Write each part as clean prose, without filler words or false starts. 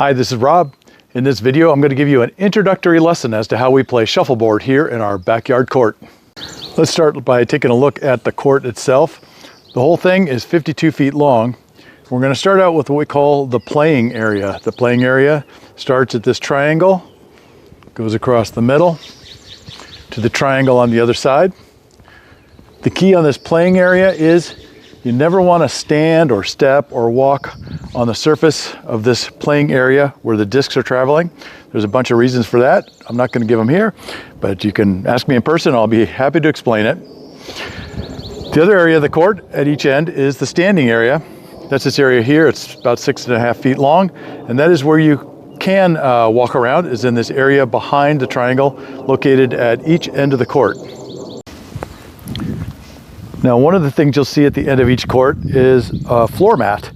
Hi, this is Rob. In this video, I'm going to give you an introductory lesson as to how we play shuffleboard here in our backyard court. Let's start by taking a look at the court itself. The whole thing is 52 feet long. We're going to start out with what we call the playing area. The playing area starts at this triangle, goes across the middle to the triangle on the other side. The key on this playing area is you never want to stand or step or walk on the surface of this playing area where the discs are traveling. There's a bunch of reasons for that. I'm not going to give them here, but you can ask me in person. I'll be happy to explain it. The other area of the court at each end is the standing area. That's this area here. It's about 6.5 feet long, and that is where you can walk around, is in this area behind the triangle located at each end of the court. Now, one of the things you'll see at the end of each court is a floor mat.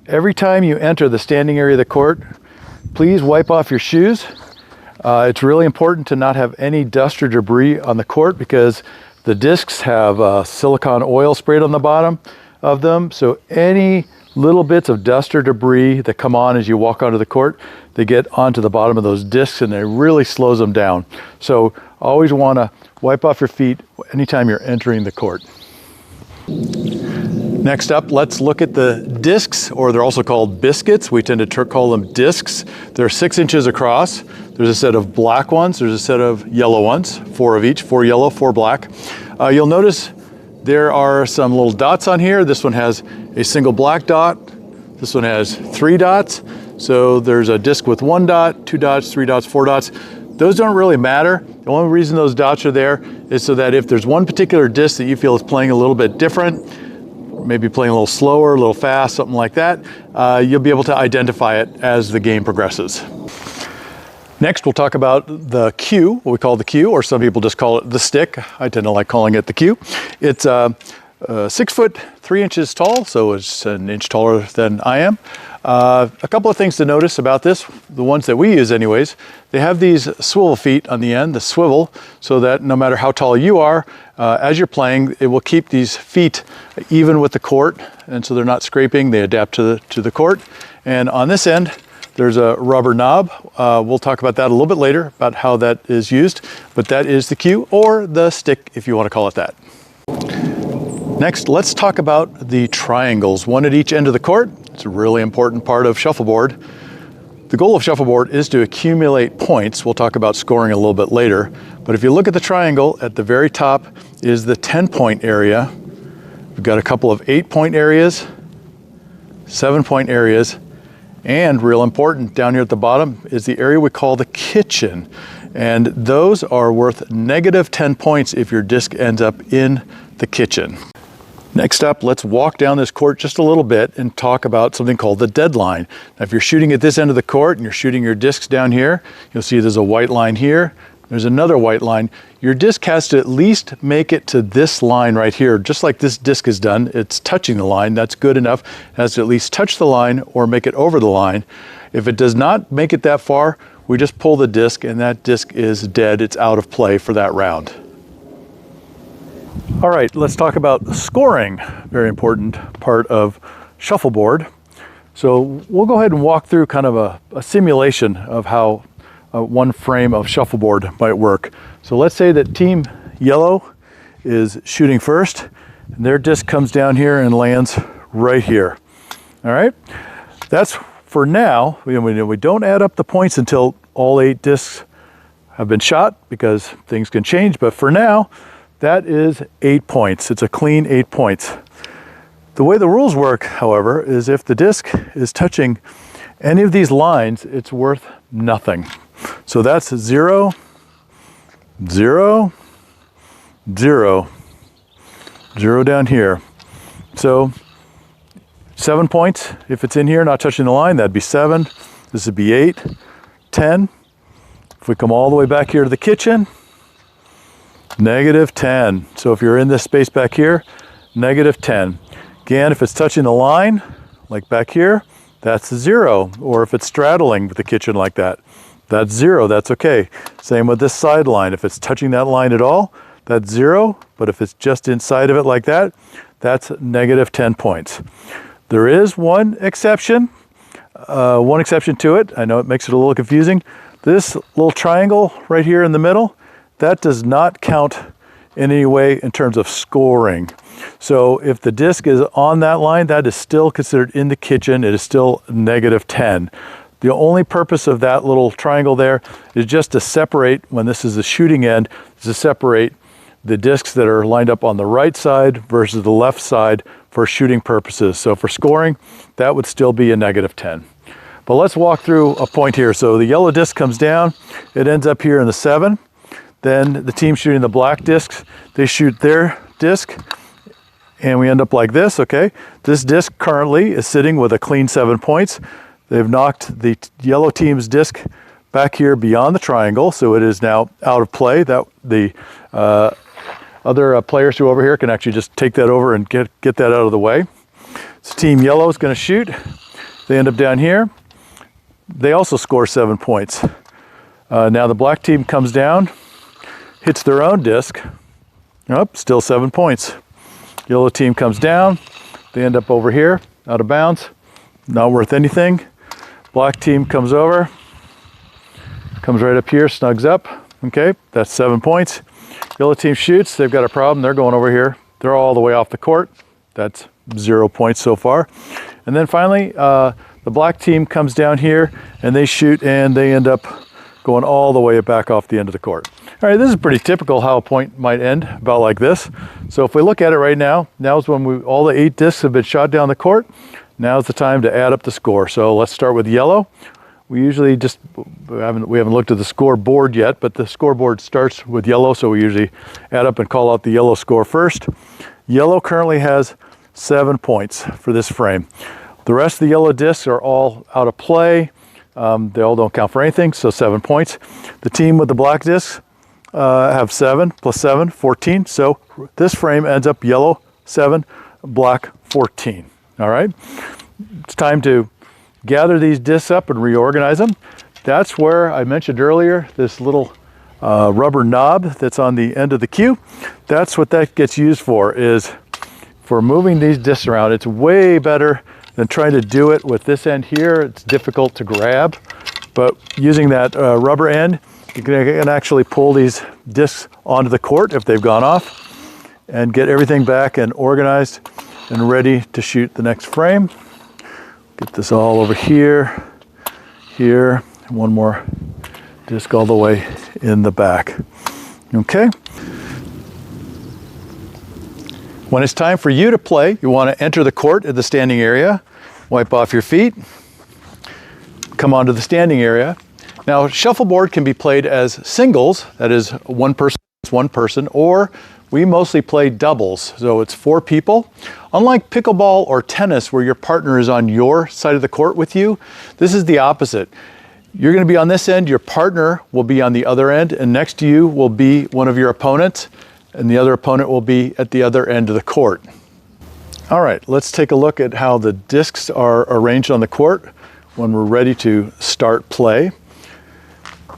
Every time you enter the standing area of the court, please wipe off your shoes. It's really important to not have any dust or debris on the court because the discs have silicone oil sprayed on the bottom of them. So any little bits of dust or debris that come on as you walk onto the court, they get onto the bottom of those discs and it really slows them down. So always want to wipe off your feet anytime you're entering the court. Next up, let's look at the discs, or they're also called biscuits. We tend to call them discs. They're 6 inches across. There's a set of black ones. There's a set of yellow ones, 4 of each, 4 yellow, 4 black. You'll notice there are some little dots on here. This one has a single black dot. This one has 3 dots. So there's a disc with 1 dot, 2 dots, 3 dots, 4 dots. Those don't really matter. The only reason those dots are there is so that if there's one particular disc that you feel is playing a little bit different, maybe playing a little slower, a little fast, something like that, you'll be able to identify it as the game progresses. Next, we'll talk about the cue, what we call the cue, or some people just call it the stick. I tend to like calling it the cue. It's 6 foot 3 inches tall, so it's an inch taller than I am. A couple of things to notice about this, the ones that we use anyways, they have these swivel feet on the end, the swivel, so that no matter how tall you are, as you're playing, it will keep these feet even with the court, and so they're not scraping, they adapt to the court. And on this end, there's a rubber knob. We'll talk about that a little bit later, about how that is used, but that is the cue, or the stick if you want to call it that. Next, let's talk about the triangles, one at each end of the court. It's a really important part of shuffleboard. The goal of shuffleboard is to accumulate points. We'll talk about scoring a little bit later. But if you look at the triangle, at the very top is the 10-point area. We've got a couple of 8-point areas, 7-point areas, and real important, down here at the bottom is the area we call the kitchen. And those are worth negative 10 points if your disc ends up in the kitchen. Next up, let's walk down this court just a little bit and talk about something called the deadline. Now, if you're shooting at this end of the court and you're shooting your discs down here, you'll see there's a white line here. There's another white line. Your disc has to at least make it to this line right here, just like this disc is done. It's touching the line. That's good enough. It has to at least touch the line or make it over the line. If it does not make it that far, we just pull the disc and that disc is dead. It's out of play for that round. All right, let's talk about scoring. Very important part of shuffleboard. So we'll go ahead and walk through kind of a simulation of how one frame of shuffleboard might work. So let's say that team yellow is shooting first, and their disc comes down here and lands right here. All right, that's for now. We don't add up the points until all 8 discs have been shot because things can change, but for now, that is 8 points. It's a clean 8 points. The way the rules work, however, is if the disc is touching any of these lines, it's worth nothing. So that's 0, 0, 0, 0 down here. So 7 points, if it's in here not touching the line, that'd be 7. This would be 8, 10. If we come all the way back here to the kitchen, negative 10. So if you're in this space back here, negative 10. Again, if it's touching the line, like back here, that's 0. Or if it's straddling with the kitchen like that, that's 0. That's okay. Same with this side line. If it's touching that line at all, that's 0. But if it's just inside of it like that, that's negative 10 points. There is one exception. One exception to it, I know it makes it a little confusing. This little triangle right here in the middle, that does not count in any way in terms of scoring. So if the disc is on that line, that is still considered in the kitchen. It is still -10. The only purpose of that little triangle there is just to separate, when this is the shooting end, is to separate the discs that are lined up on the right side versus the left side for shooting purposes. So for scoring, that would still be a -10. But let's walk through a point here. So the yellow disc comes down, it ends up here in the 7. Then the team shooting the black discs, they shoot their disc, and we end up like this, okay? This disc currently is sitting with a clean 7 points. They've knocked the yellow team's disc back here beyond the triangle, so it is now out of play. That the other players who are over here can actually just take that over and get that out of the way. So team yellow is going to shoot. They end up down here. They also score 7 points. Now the black team comes down, hits their own disc. Oh, still 7 points. Yellow team comes down. They end up over here, out of bounds. Not worth anything. Black team comes over, comes right up here, snugs up. Okay, that's 7 points. Yellow team shoots. They've got a problem. They're going over here. They're all the way off the court. That's 0 points so far. And then finally, the black team comes down here and they shoot, and they end up going all the way back off the end of the court. All right, this is pretty typical how a point might end, about like this. So if we look at it right now, now's when all the 8 discs have been shot down the court. Now's the time to add up the score. So let's start with yellow. We usually just, we haven't looked at the scoreboard yet, but the scoreboard starts with yellow, so we usually add up and call out the yellow score first. Yellow currently has 7 points for this frame. The rest of the yellow discs are all out of play. They all don't count for anything, so 7 points. The team with the black discs have 7 plus 7, 14. So this frame ends up yellow 7, black 14. All right, it's time to gather these discs up and reorganize them. That's where I mentioned earlier this little rubber knob that's on the end of the cue. That's what that gets used for, is for moving these discs around. It's way better than trying to do it with this end here. It's difficult to grab, but using that rubber end, you can actually pull these discs onto the court if they've gone off and get everything back and organized and ready to shoot the next frame. Get this all over here, here, and one more disc all the way in the back. Okay. When it's time for you to play, you want to enter the court at the standing area, wipe off your feet, come onto the standing area. Now, shuffleboard can be played as singles, that is one person, or we mostly play doubles, so it's 4 people. Unlike pickleball or tennis, where your partner is on your side of the court with you, this is the opposite. You're going to be on this end, your partner will be on the other end, and next to you will be one of your opponents, and the other opponent will be at the other end of the court. All right, let's take a look at how the discs are arranged on the court when we're ready to start play.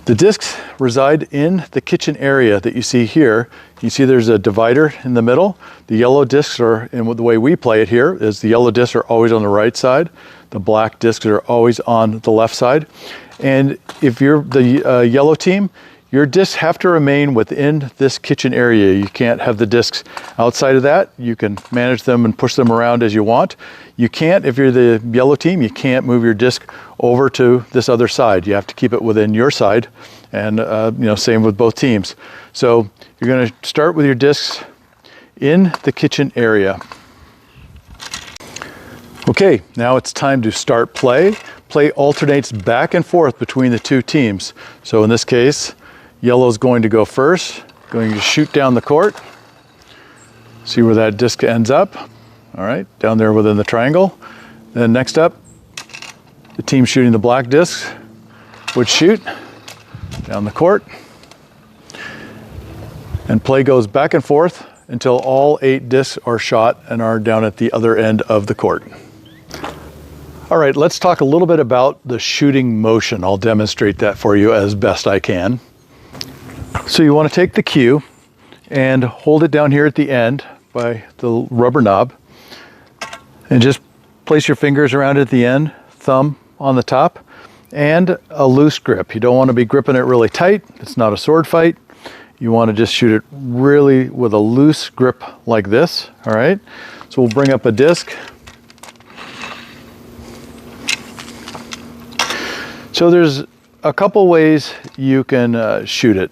The discs reside in the kitchen area that you see here. You see there's a divider in the middle. The yellow discs are, and the way we play it here is the yellow discs are always on the right side. The black discs are always on the left side. And if you're the yellow team, your discs have to remain within this kitchen area. You can't have the discs outside of that. You can manage them and push them around as you want. You can't, if you're the yellow team, you can't move your disc over to this other side. You have to keep it within your side, and same with both teams. So you're going to start with your discs in the kitchen area. Okay, now it's time to start play. Play alternates back and forth between the 2 teams. So in this case, yellow's going to go first, going to shoot down the court. See where that disc ends up. All right, down there within the triangle. Then next up, the team shooting the black discs would shoot down the court. And play goes back and forth until all 8 discs are shot and are down at the other end of the court. All right, let's talk a little bit about the shooting motion. I'll demonstrate that for you as best I can. So you want to take the cue and hold it down here at the end by the rubber knob, and just place your fingers around it at the end, thumb on the top and a loose grip. You don't want to be gripping it really tight. It's not a sword fight. You want to just shoot it really with a loose grip like this, all right? So we'll bring up a disc. So there's a couple ways you can shoot it.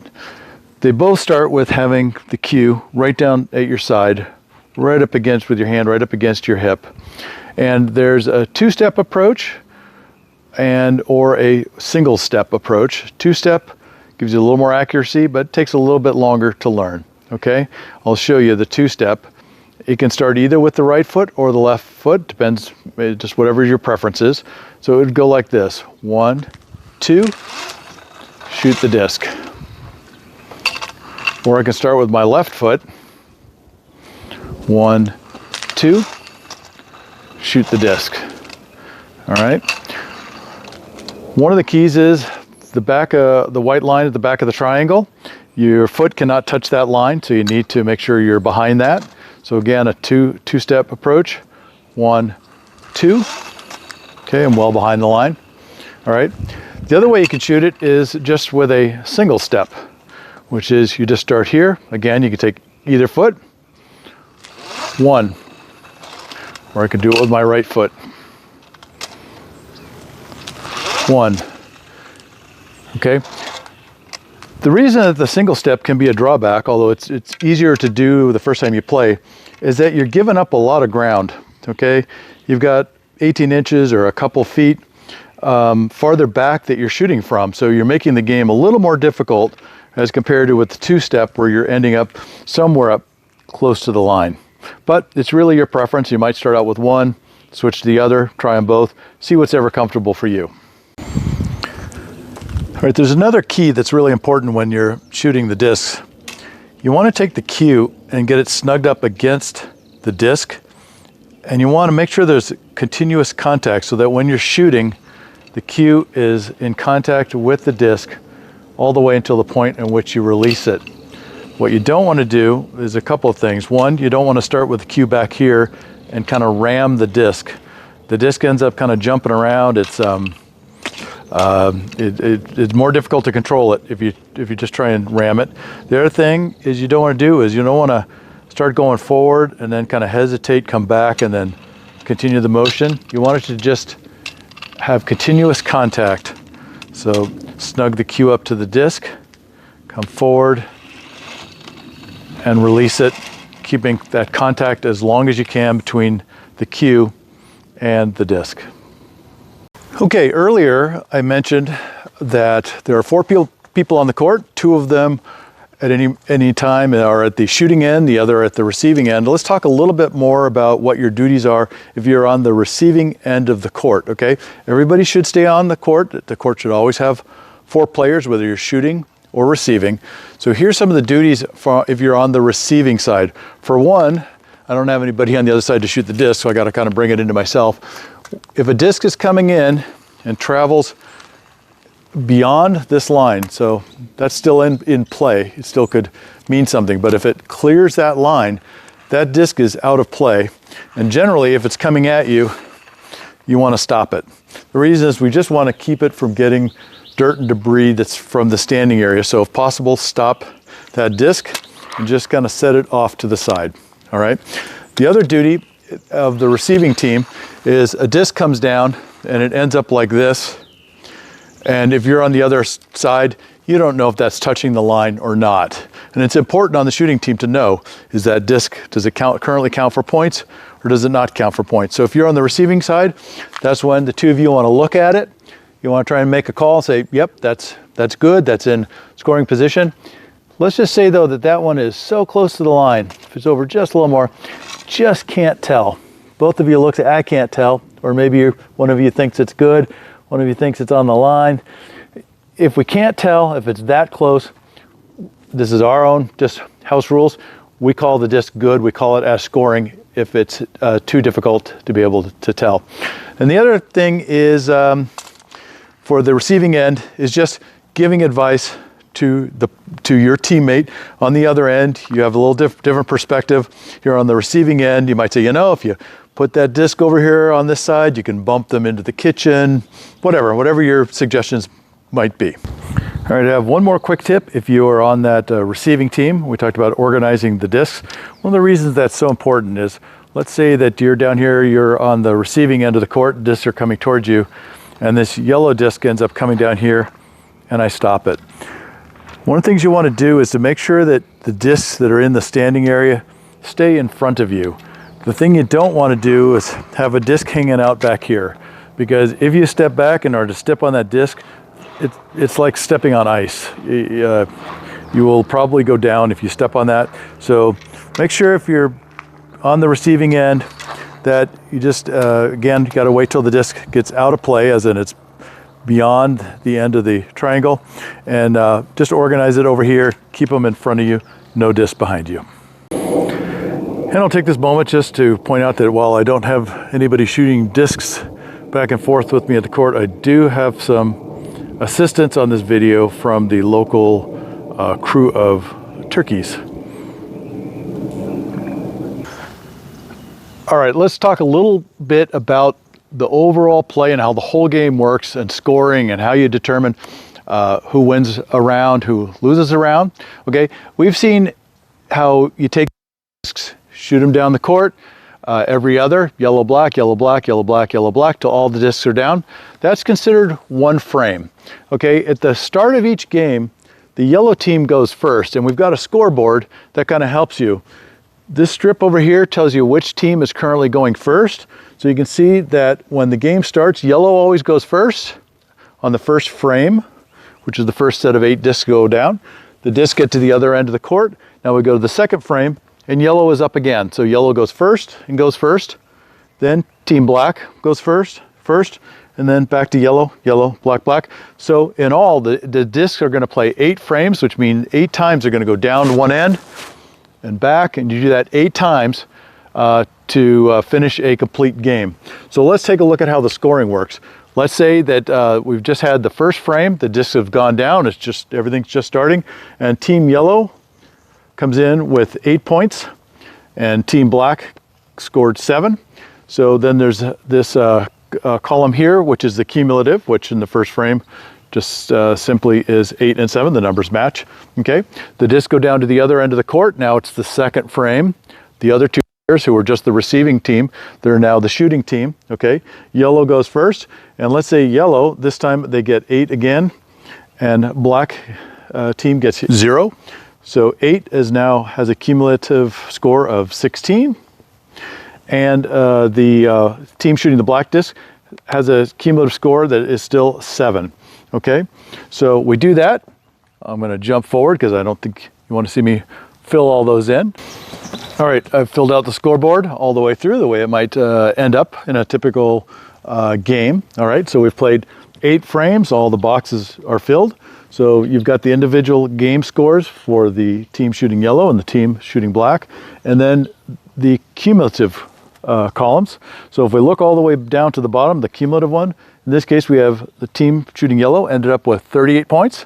They both start with having the cue right down at your side, right up against, with your hand right up against your hip. And there's a two-step approach or a single step approach. Two-step gives you a little more accuracy, but takes a little bit longer to learn, okay? I'll show you the two-step. It can start either with the right foot or the left foot, depends, just whatever your preference is. So it would go like this: 1, 2, shoot the disc. Or I can start with my left foot. 1, 2, shoot the disc. All right. One of the keys is the white line at the back of the triangle. Your foot cannot touch that line, so you need to make sure you're behind that. So again, a two-step approach. 1, 2. Okay, I'm well behind the line. All right. The other way you can shoot it is just with a single step, which is you just start here. Again, you can take either foot. 1. Or I could do it with my right foot. 1. Okay. The reason that the single step can be a drawback, although it's easier to do the first time you play, is that you're giving up a lot of ground. Okay. You've got 18 inches or a couple feet farther back that you're shooting from. So you're making the game a little more difficult as compared to with the two-step, where you're ending up somewhere up close to the line. But it's really your preference. You might start out with one, switch to the other, try them both, see what's ever comfortable for you. All right, there's another key that's really important when you're shooting the discs. You want to take the cue and get it snugged up against the disc, and you want to make sure there's continuous contact so that when you're shooting, the cue is in contact with the disc all the way until the point in which you release it. What you don't want to do is a couple of things. One, you don't want to start with the cue back here and kind of ram the disc. The disc ends up kind of jumping around. It's more difficult to control it if you just try and ram it. The other thing is you don't want to do is you don't want to start going forward and then kind of hesitate, come back, and then continue the motion. You want it to just have continuous contact. So snug the cue up to the disc, come forward, and release it, keeping that contact as long as you can between the cue and the disc. Okay, earlier I mentioned that there are 4 people on the court. 2 of them at any time are at the shooting end, the other at the receiving end. Let's talk a little bit more about what your duties are if you're on the receiving end of the court, okay? Everybody should stay on the court. The court should always have 4 players, whether you're shooting or receiving. So here's some of the duties for if you're on the receiving side. For one, I don't have anybody on the other side to shoot the disc, so I got to kind of bring it into myself. If a disc is coming in and travels beyond this line, so that's still in play, it still could mean something, but if it clears that line, that disc is out of play. And generally, if it's coming at you, you want to stop it. The reason is we just want to keep it from getting dirt and debris that's from the standing area. So if possible, stop that disc and just kind of set it off to the side. All right. The other duty of the receiving team is a disc comes down and it ends up like this. And if you're on the other side, you don't know if that's touching the line or not. And it's important on the shooting team to know, is that disc, does it currently count for points or does it not count for points? So if you're on the receiving side, that's when the 2 of you want to look at it. You want to try and make a call and say, yep, that's good, that's in scoring position. Let's just say though that one is so close to the line. If it's over just a little more, just can't tell. Both of you look at, I can't tell, or maybe one of you thinks it's good, one of you thinks it's on the line. If we can't tell, if it's that close, this is our own just house rules. We call the disc good. We call it as scoring if it's too difficult to be able to tell. And the other thing is for the receiving end is just giving advice to your teammate on the other end. You have a little different perspective. You're on the receiving end. You might say, if you put that disc over here on this side. You can bump them into the kitchen, whatever your suggestions might be. All right, I have one more quick tip. If you are on that receiving team, we talked about organizing the discs. One of the reasons that's so important is, let's say that you're down here, you're on the receiving end of the court, discs are coming towards you, and this yellow disc ends up coming down here, and I stop it. One of the things you want to do is to make sure that the discs that are in the standing area stay in front of you. The thing you don't want to do is have a disc hanging out back here, because if you step back and are to step on that disc, it's like stepping on ice. You will probably go down if you step on that. So make sure if you're on the receiving end that you just, again, you got to wait till the disc gets out of play, as in it's beyond the end of the triangle, and just organize it over here, keep them in front of you, no disc behind you. And I'll take this moment just to point out that while I don't have anybody shooting discs back and forth with me at the court, I do have some assistance on this video from the local crew of turkeys. All right, let's talk a little bit about the overall play and how the whole game works, and scoring, and how you determine who wins a round, who loses a round. Okay, we've seen how you take discs, shoot them down the court, every other, yellow, black, yellow, black, yellow, black, yellow, black, till all the discs are down. That's considered one frame. Okay, at the start of each game, the yellow team goes first, and we've got a scoreboard that kind of helps you. This strip over here tells you which team is currently going first. So you can see that when the game starts, yellow always goes first on the first frame, which is the first set of 8 discs go down. The discs get to the other end of the court. Now we go to the second frame, and yellow is up again. So yellow goes first and goes first. Then team black goes first, and then back to yellow, yellow, black, black. So in all, the discs are going to play 8 frames, which means 8 times they're going to go down one end and back, and you do that 8 times to finish a complete game. So let's take a look at how the scoring works. Let's say that we've just had the first frame, the discs have gone down, it's just, everything's just starting, and team yellow comes in with 8 points, and team black scored 7. So then there's this column here, which is the cumulative, which in the first frame just simply is 8 and 7, the numbers match. Okay, the discs go down to the other end of the court. Now it's the second frame. The other 2 players, who were just the receiving team, they're now the shooting team. Okay, yellow goes first, and let's say yellow, this time they get 8 again, and black team gets 0. So 8 is now has a cumulative score of 16, and the team shooting the black disc has a cumulative score that is still 7. Okay, so we do that. I'm going to jump forward because I don't think you want to see me fill all those in. All right, I've filled out the scoreboard all the way through, the way it might end up in a typical game. All right, so we've played 8 frames, all the boxes are filled. So you've got the individual game scores for the team shooting yellow and the team shooting black, and then the cumulative columns. So if we look all the way down to the bottom, the cumulative one, in this case we have the team shooting yellow ended up with 38 points,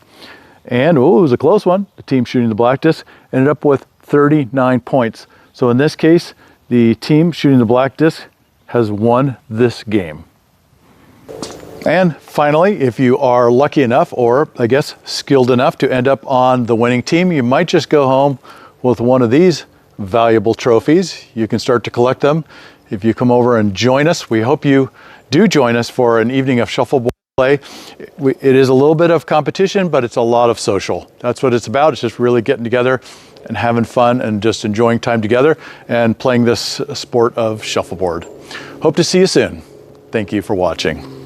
and oh, it was a close one. The team shooting the black disc ended up with 39 points. So in this case, the team shooting the black disc has won this game. And finally, if you are lucky enough, or I guess skilled enough, to end up on the winning team, you might just go home with one of these valuable trophies. You can start to collect them if you come over and join us. We hope you do join us for an evening of shuffleboard play. It is a little bit of competition, but it's a lot of social. That's what it's about. It's just really getting together and having fun and just enjoying time together and playing this sport of shuffleboard. Hope to see you soon. Thank you for watching.